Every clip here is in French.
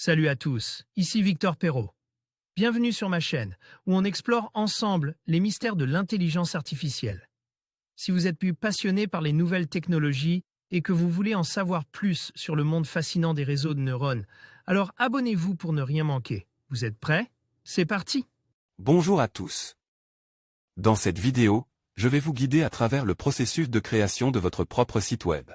Salut à tous, ici Victor Perrault. Bienvenue sur ma chaîne, où on explore ensemble les mystères de l'intelligence artificielle. Si vous êtes plus passionné par les nouvelles technologies et que vous voulez en savoir plus sur le monde fascinant des réseaux de neurones, alors abonnez-vous pour ne rien manquer. Vous êtes prêts? C'est parti! Bonjour à tous. Dans cette vidéo, je vais vous guider à travers le processus de création de votre propre site web.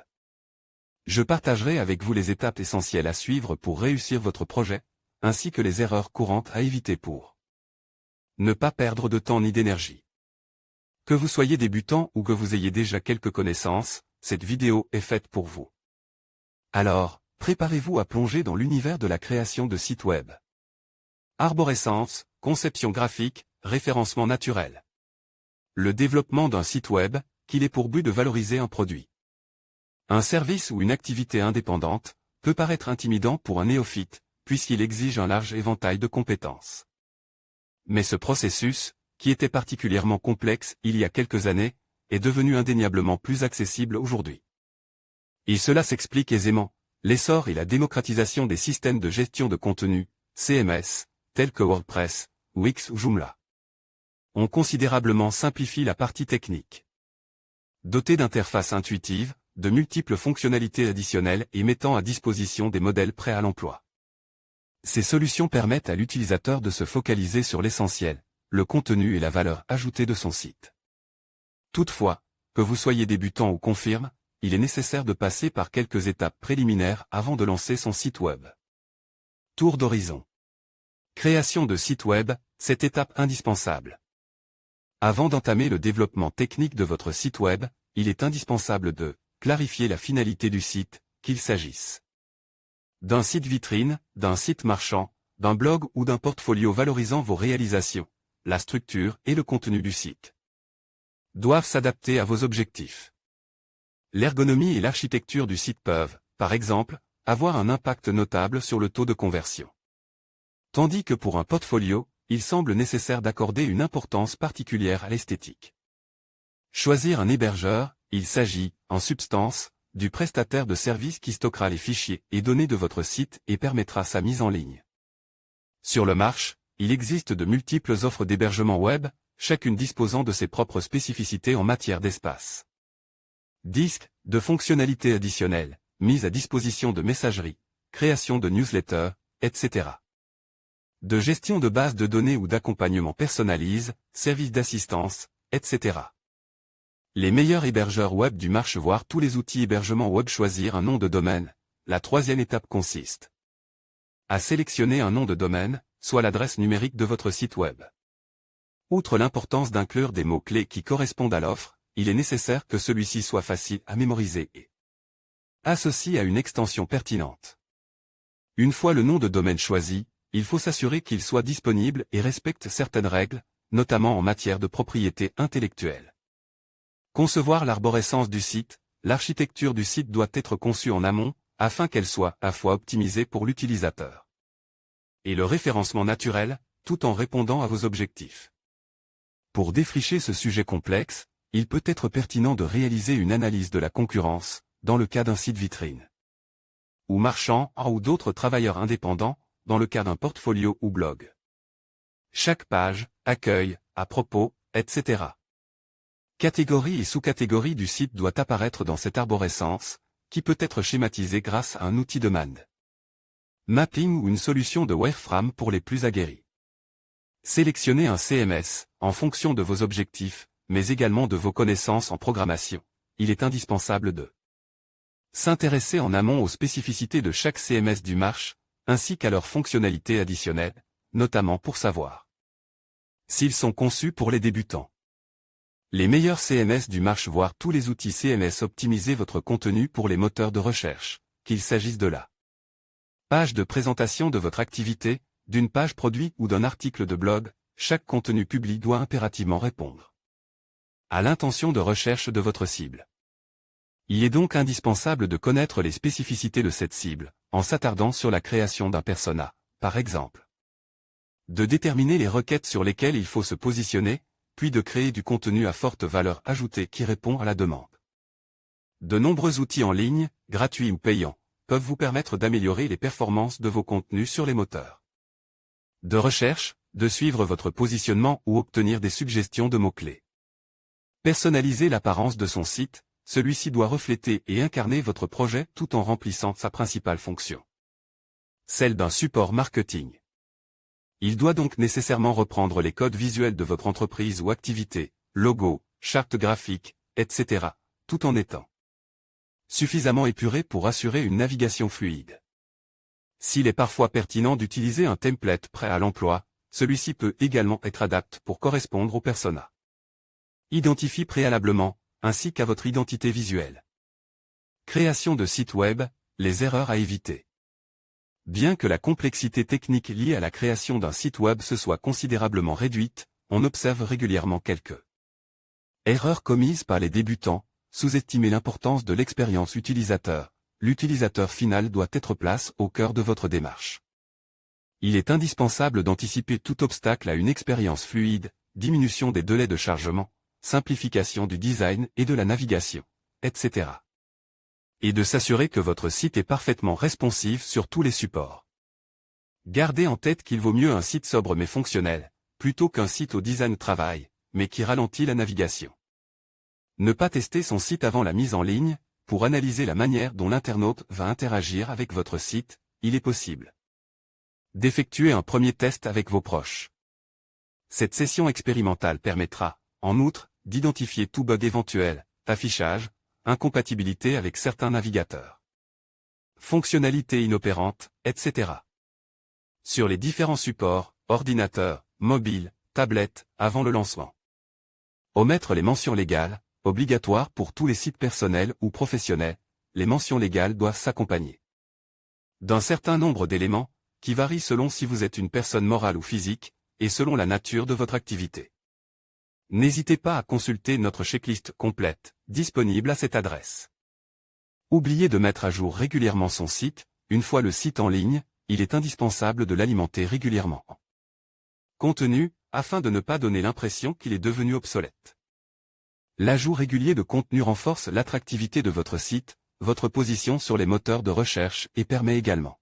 Je partagerai avec vous les étapes essentielles à suivre pour réussir votre projet, ainsi que les erreurs courantes à éviter pour ne pas perdre de temps ni d'énergie. Que vous soyez débutant ou que vous ayez déjà quelques connaissances, cette vidéo est faite pour vous. Alors, préparez-vous à plonger dans l'univers de la création de sites web. Arborescence, conception graphique, référencement naturel. Le développement d'un site web, qu'il ait pour but de valoriser un produit, un service ou une activité indépendante, peut paraître intimidant pour un néophyte, puisqu'il exige un large éventail de compétences. Mais ce processus, qui était particulièrement complexe il y a quelques années, est devenu indéniablement plus accessible aujourd'hui. Et cela s'explique aisément, l'essor et la démocratisation des systèmes de gestion de contenu, CMS, tels que WordPress, Wix ou Joomla, ont considérablement simplifié la partie technique. Doté d'interfaces intuitives, de multiples fonctionnalités additionnelles et mettant à disposition des modèles prêts à l'emploi. Ces solutions permettent à l'utilisateur de se focaliser sur l'essentiel, le contenu et la valeur ajoutée de son site. Toutefois, que vous soyez débutant ou confirme, il est nécessaire de passer par quelques étapes préliminaires avant de lancer son site web. Tour d'horizon. Création de site web, cette étape indispensable. Avant d'entamer le développement technique de votre site web, il est indispensable de clarifier la finalité du site, qu'il s'agisse d'un site vitrine, d'un site marchand, d'un blog ou d'un portfolio valorisant vos réalisations. La structure et le contenu du site doivent s'adapter à vos objectifs. L'ergonomie et l'architecture du site peuvent, par exemple, avoir un impact notable sur le taux de conversion. Tandis que pour un portfolio, il semble nécessaire d'accorder une importance particulière à l'esthétique. Choisir un hébergeur, il s'agit, en substance, du prestataire de services qui stockera les fichiers et données de votre site et permettra sa mise en ligne. Sur le marché, il existe de multiples offres d'hébergement web, chacune disposant de ses propres spécificités en matière d'espace, disques, de fonctionnalités additionnelles, mise à disposition de messagerie, création de newsletters, etc. De gestion de bases de données ou d'accompagnement personnalisé, services d'assistance, etc. Les meilleurs hébergeurs web du marché, voire tous les outils hébergement web. Choisir un nom de domaine. La troisième étape consiste à sélectionner un nom de domaine, soit l'adresse numérique de votre site web. Outre l'importance d'inclure des mots-clés qui correspondent à l'offre, il est nécessaire que celui-ci soit facile à mémoriser et associé à une extension pertinente. Une fois le nom de domaine choisi, il faut s'assurer qu'il soit disponible et respecte certaines règles, notamment en matière de propriété intellectuelle. Concevoir l'arborescence du site. L'architecture du site doit être conçue en amont, afin qu'elle soit à la fois optimisée pour l'utilisateur et le référencement naturel, tout en répondant à vos objectifs. Pour défricher ce sujet complexe, il peut être pertinent de réaliser une analyse de la concurrence, dans le cas d'un site vitrine, ou marchand, ou d'autres travailleurs indépendants, dans le cas d'un portfolio ou blog. Chaque page, accueil, à propos, etc. Catégorie et sous-catégorie du site doit apparaître dans cette arborescence, qui peut être schématisée grâce à un outil de mind mapping ou une solution de wireframe pour les plus aguerris. Sélectionnez un CMS, en fonction de vos objectifs, mais également de vos connaissances en programmation. Il est indispensable de s'intéresser en amont aux spécificités de chaque CMS du marché, ainsi qu'à leurs fonctionnalités additionnelles, notamment pour savoir s'ils sont conçus pour les débutants. Les meilleurs CMS du marché, voire tous les outils CMS. Optimisez votre contenu pour les moteurs de recherche, qu'il s'agisse de la page de présentation de votre activité, d'une page produit ou d'un article de blog. Chaque contenu publié doit impérativement répondre à l'intention de recherche de votre cible. Il est donc indispensable de connaître les spécificités de cette cible, en s'attardant sur la création d'un persona, par exemple. De déterminer les requêtes sur lesquelles il faut se positionner, puis de créer du contenu à forte valeur ajoutée qui répond à la demande. De nombreux outils en ligne, gratuits ou payants, peuvent vous permettre d'améliorer les performances de vos contenus sur les moteurs de recherche, de suivre votre positionnement ou obtenir des suggestions de mots-clés. Personnaliser l'apparence de son site, celui-ci doit refléter et incarner votre projet tout en remplissant sa principale fonction, celle d'un support marketing. Il doit donc nécessairement reprendre les codes visuels de votre entreprise ou activité, logo, charte graphique, etc., tout en étant suffisamment épuré pour assurer une navigation fluide. S'il est parfois pertinent d'utiliser un template prêt à l'emploi, celui-ci peut également être adapté pour correspondre au persona identifié préalablement, ainsi qu'à votre identité visuelle. Création de site web, les erreurs à éviter. Bien que la complexité technique liée à la création d'un site web se soit considérablement réduite, on observe régulièrement quelques erreurs commises par les débutants. Sous-estimer l'importance de l'expérience utilisateur. L'utilisateur final doit être placé au cœur de votre démarche. Il est indispensable d'anticiper tout obstacle à une expérience fluide, diminution des délais de chargement, simplification du design et de la navigation, etc. Et de s'assurer que votre site est parfaitement responsive sur tous les supports. Gardez en tête qu'il vaut mieux un site sobre mais fonctionnel, plutôt qu'un site au design travail, mais qui ralentit la navigation. Ne pas tester son site avant la mise en ligne, pour analyser la manière dont l'internaute va interagir avec votre site, il est possible d'effectuer un premier test avec vos proches. Cette session expérimentale permettra, en outre, d'identifier tout bug éventuel, affichage, incompatibilité avec certains navigateurs, fonctionnalités inopérantes, etc. Sur les différents supports, ordinateur, mobile, tablette, avant le lancement. Omettre les mentions légales. Obligatoire pour tous les sites personnels ou professionnels, les mentions légales doivent s'accompagner d'un certain nombre d'éléments, qui varient selon si vous êtes une personne morale ou physique, et selon la nature de votre activité. N'hésitez pas à consulter notre checklist complète, disponible à cette adresse. Oubliez de mettre à jour régulièrement son site, une fois le site en ligne, il est indispensable de l'alimenter régulièrement. Contenu, afin de ne pas donner l'impression qu'il est devenu obsolète. L'ajout régulier de contenu renforce l'attractivité de votre site, votre position sur les moteurs de recherche et permet également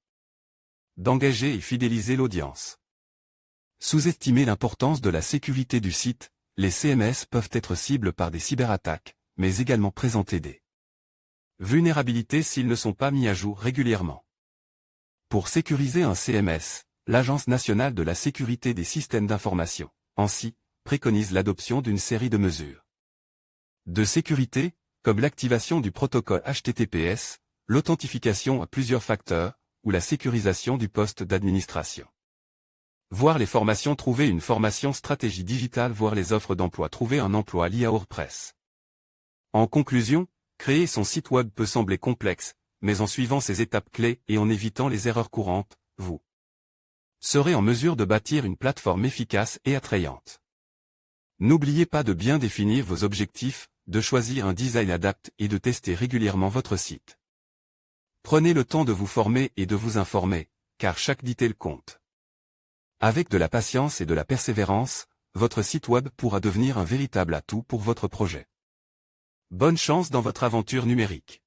d'engager et fidéliser l'audience. Sous-estimer l'importance de la sécurité du site, les CMS peuvent être cibles par des cyberattaques, mais également présenter des vulnérabilités s'ils ne sont pas mis à jour régulièrement. Pour sécuriser un CMS, l'Agence nationale de la sécurité des systèmes d'information, ANSSI, préconise l'adoption d'une série de mesures de sécurité, comme l'activation du protocole HTTPS, l'authentification à plusieurs facteurs, ou la sécurisation du poste d'administration. Voir les formations, trouver une formation stratégie digitale, voir les offres d'emploi, trouver un emploi lié à WordPress. En conclusion, créer son site web peut sembler complexe, mais en suivant ces étapes clés et en évitant les erreurs courantes, vous serez en mesure de bâtir une plateforme efficace et attrayante. N'oubliez pas de bien définir vos objectifs, de choisir un design adapté et de tester régulièrement votre site. Prenez le temps de vous former et de vous informer, car chaque détail compte. Avec de la patience et de la persévérance, votre site web pourra devenir un véritable atout pour votre projet. Bonne chance dans votre aventure numérique.